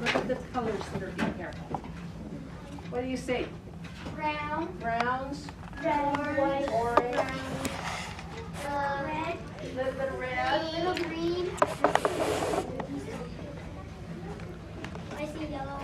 Look at the colors that are in here. What do you see? Brown. Browns, Red. orange, Red. a little bit of red. Little green. I see yellow.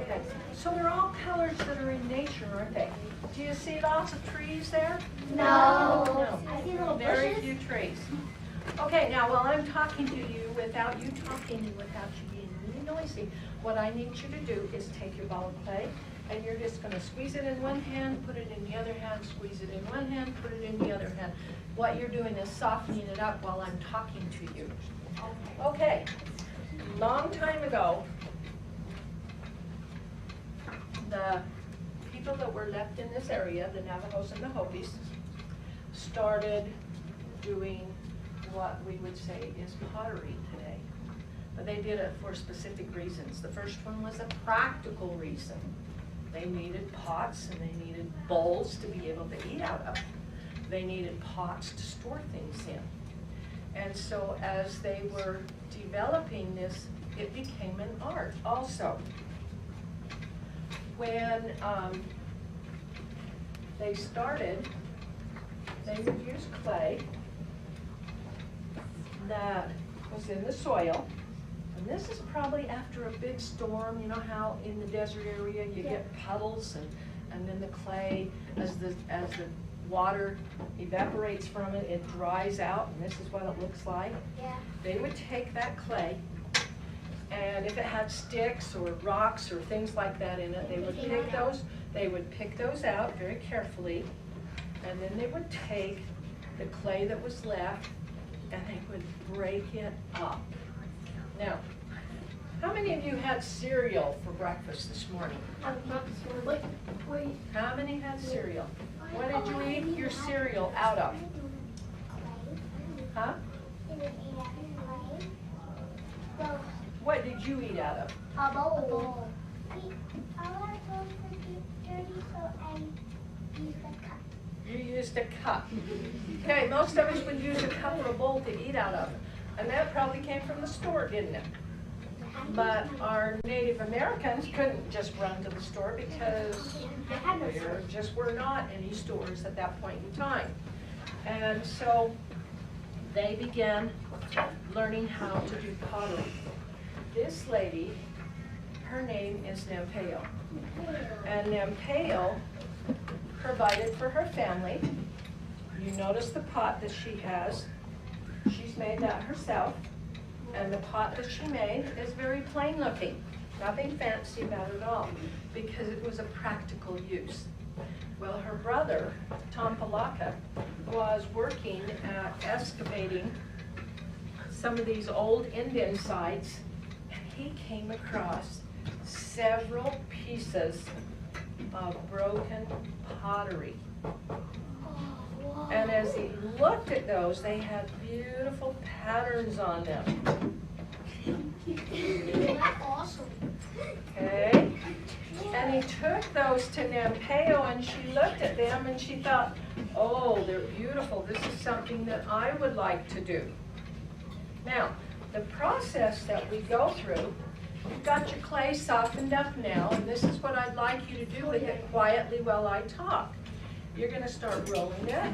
Okay. So they're all colors that are in nature, aren't they? Do you see lots of trees there? No. No. I see little Very bushes. few trees. Okay, now while I'm talking to you without you talking and without you being really noisy, what I need you to do is take your ball of clay and you're just going to squeeze it in one hand, put it in the other hand, squeeze it in one hand, put it in the other hand. What you're doing is softening it up while I'm talking to you. Okay, long time ago, the people that were left in this area, the Navajos and the Hopis, started doing what we would say is pottery today. But they did it for specific reasons. The first one was a practical reason. They needed pots and they needed bowls to be able to eat out of. They needed pots to store things in. And so as they were developing this, it became an art also. When they started, they would use clay that was in the soil. And this is probably after a big storm. You know how in the desert area you get puddles and then the clay, as the water evaporates from it, it dries out, and this is what it looks like. Yeah. They would take that clay, and if it had sticks or rocks or things like that in it, they would pick those out very carefully, and then they would take the clay that was left and they would break it up. Now, how many of you had cereal for breakfast this morning? Wait. How many had cereal? What did you eat your cereal out of? Huh? What did you eat out of? A bowl. You used a cup. Okay, most of us would use a cup or a bowl to eat out of. And that probably came from the store, didn't it? But our Native Americans couldn't just run to the store because there just were not any stores at that point in time. And so they began learning how to do pottery. This lady, her name is Nampeo. And Nampeo provided for her family. You notice the pot that she has. She's made that herself. And the pot that she made is very plain looking. Nothing fancy about it at all, because it was a practical use. Well, her brother, Tom Palaka, was working at excavating some of these old Indian sites, and he came across several pieces of broken pottery. And as he looked at those, they had beautiful patterns on them. That's awesome. Okay? And he took those to Nampeo, and she looked at them and she thought, oh, they're beautiful. This is something that I would like to do. Now, the process that we go through, you've got your clay softened up now, and this is what I'd like you to do with it quietly while I talk. You're going to start rolling it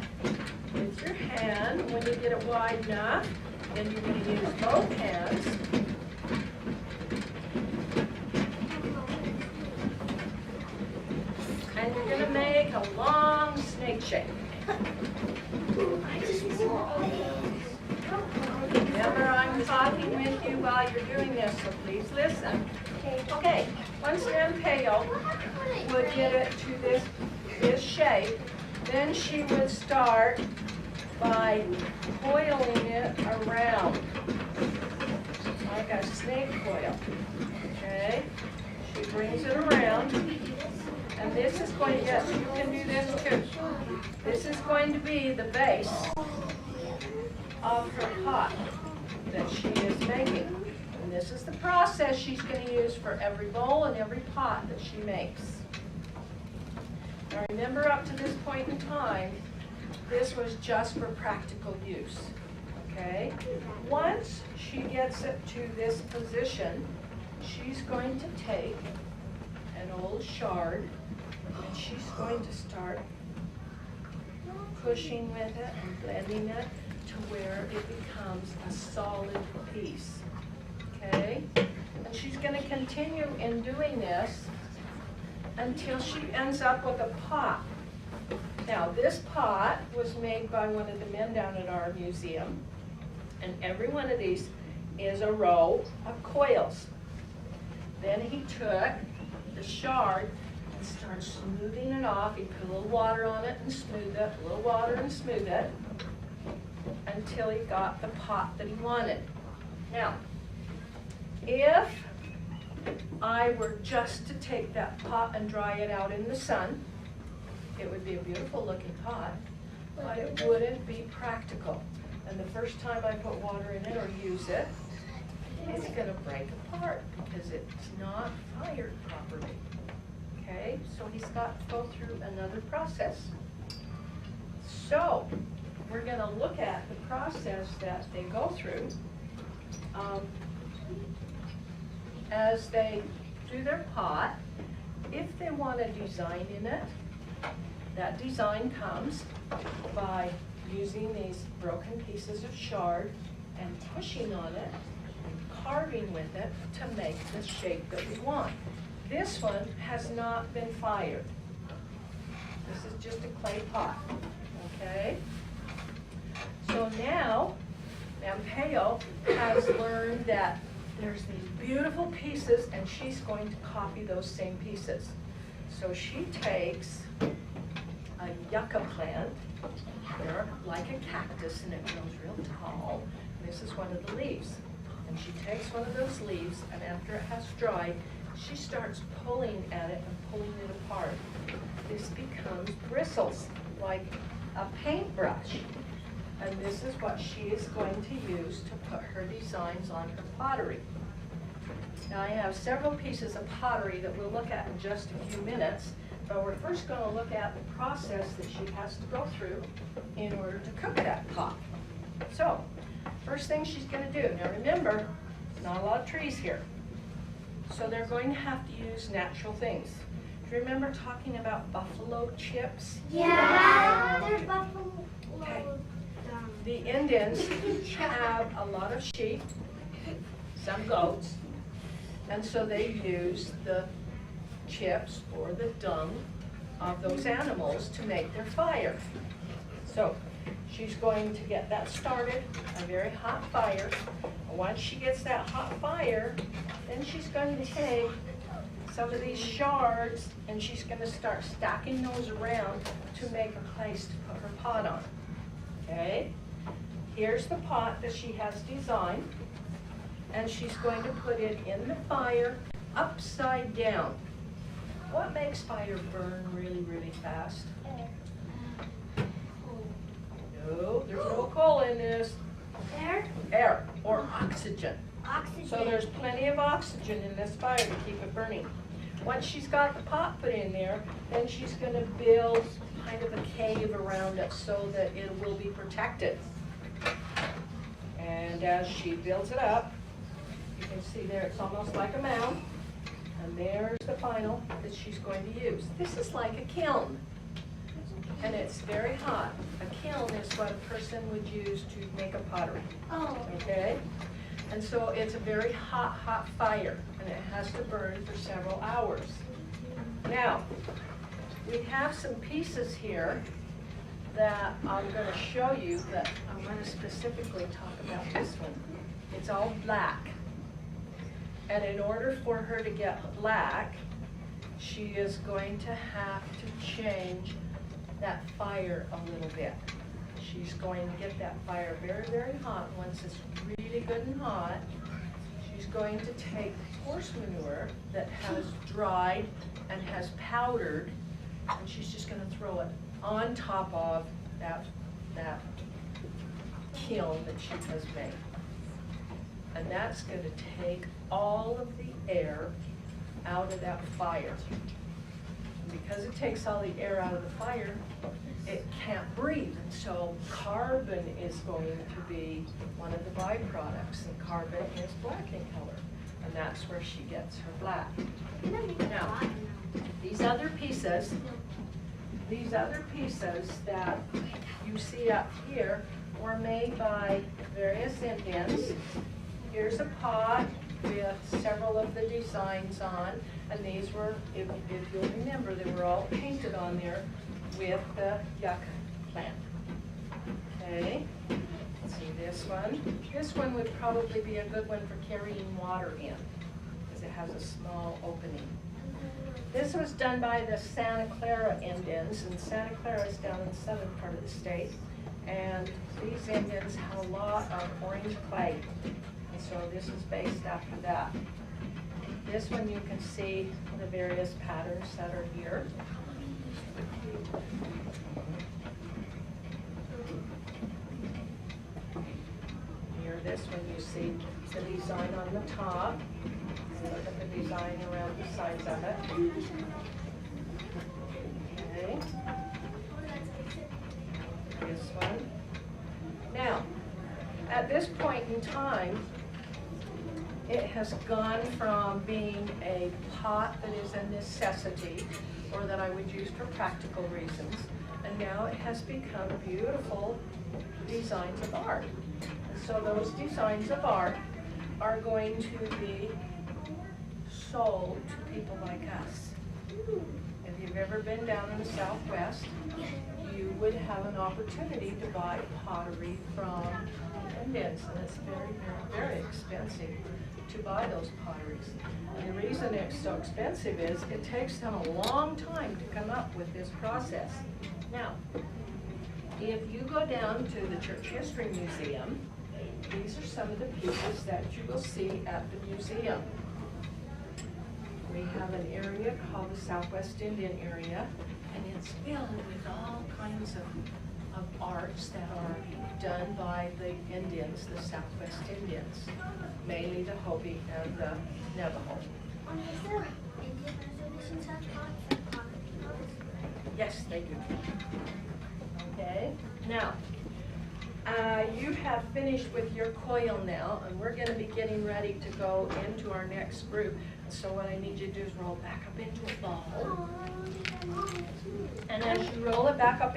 with your hand. When you get it wide enough, then you're going to use both hands. And you're going to make a long snake shape. Remember, I'm talking with you while you're doing this, so please listen. Okay, once Nampeo would get it to this shape, then she would start by coiling it around, like a snake coil. Okay? She brings it around, and this is going to, yes, you can do this too. This is going to be the base of her pot that she is making. And this is the process she's going to use for every bowl and every pot that she makes. Now remember, up to this point in time, this was just for practical use, okay? Once she gets it to this position, she's going to take an old shard and she's going to start pushing with it and blending it to where it becomes a solid piece, okay? And she's going to continue in doing this until she ends up with a pot. Now, this pot was made by one of the men down at our museum, and every one of these is a row of coils. Then he took the shard and started smoothing it off. He put a little water on it and smoothed it, a little water and smoothed it, until he got the pot that he wanted. Now, if I were just to take that pot and dry it out in the sun, it would be a beautiful looking pot, but it wouldn't be practical. And the first time I put water in it or use it, it's going to break apart because it's not fired properly. Okay, so he's got to go through another process. So we're going to look at the process that they go through as they do their pot. If they want a design in it, that design comes by using these broken pieces of shard and pushing on it and carving with it to make the shape that we want. This one has not been fired. This is just a clay pot, okay? So now, Mampeo has learned that there's these beautiful pieces and she's going to copy those same pieces. So she takes a yucca plant, they're like a cactus and it grows real tall. This is one of the leaves. And she takes one of those leaves and after it has dried, she starts pulling at it and pulling it apart. This becomes bristles, like a paintbrush. And this is what she is going to use to put her designs on her pottery. Now I have several pieces of pottery that we'll look at in just a few minutes, but we're first going to look at the process that she has to go through in order to cook that pot. So, first thing she's going to do, now remember, not a lot of trees here. So they're going to have to use natural things. Do you remember talking about buffalo chips? Yeah, there's buffalo. Okay. The Indians have a lot of sheep, some goats, and so they use the chips or the dung of those animals to make their fire. So she's going to get that started, a very hot fire. Once she gets that hot fire, then she's going to take some of these shards and she's going to start stacking those around to make a place to put her pot on. Okay? Here's the pot that she has designed, and she's going to put it in the fire upside down. What makes fire burn really, really fast? No, there's no coal in this. Air? Air, or oxygen. Oxygen. So there's plenty of oxygen in this fire to keep it burning. Once she's got the pot put in there, then she's going to build kind of a cave around it so that it will be protected. And as she builds it up, you can see there it's almost like a mound. And there's the final that she's going to use. This is like a kiln. And it's very hot. A kiln is what a person would use to make a pottery. Oh. Okay? And so it's a very hot, hot fire. And it has to burn for several hours. Now, we have some pieces here that I'm going to show you, that I'm going to specifically talk about this one. It's all black. And in order for her to get black, she is going to have to change that fire a little bit. She's going to get that fire very, very hot. Once it's really good and hot, she's going to take horse manure that has dried and has powdered, and she's just going to throw it on top of that kiln that she has made. And that's going to take all of the air out of that fire. And because it takes all the air out of the fire, it can't breathe. And so carbon is going to be one of the byproducts, and carbon is black in color. and that's where she gets her black. Now, these other pieces that you see up here were made by various Indians. Here's a pot with several of the designs on, and these were, if you'll remember, they were all painted on there with the yucca plant. Okay, let's see this one. This one would probably be a good one for carrying water in, because it has a small opening. This was done by the Santa Clara Indians, and Santa Clara is down in the southern part of the state. And these Indians had a lot of orange clay, and so this is based after that. This one you can see the various patterns that are here. Here, this one you see the design on the top. Look at the design around the sides of it. Okay. This one. Now, at this point in time, it has gone from being a pot that is a necessity, or that I would use for practical reasons, and now it has become beautiful designs of art. And so those designs of art are going to be sold to people like us. If you've ever been down in the Southwest, you would have an opportunity to buy pottery from Indians, and it's very, very, very expensive to buy those potteries. And the reason it's so expensive is it takes them a long time to come up with this process. Now, if you go down to the Church History Museum, these are some of the pieces that you will see at the museum. We have an area called the Southwest Indian area, and it's filled with all kinds of arts that are done by the Indians, the Southwest Indians, mainly the Hopi and the Navajo. Yes, they do. Okay, now, you have finished with your coil now, and we're going to be getting ready to go into our next group. So what I need you to do is roll back up into a ball. And as you roll it back up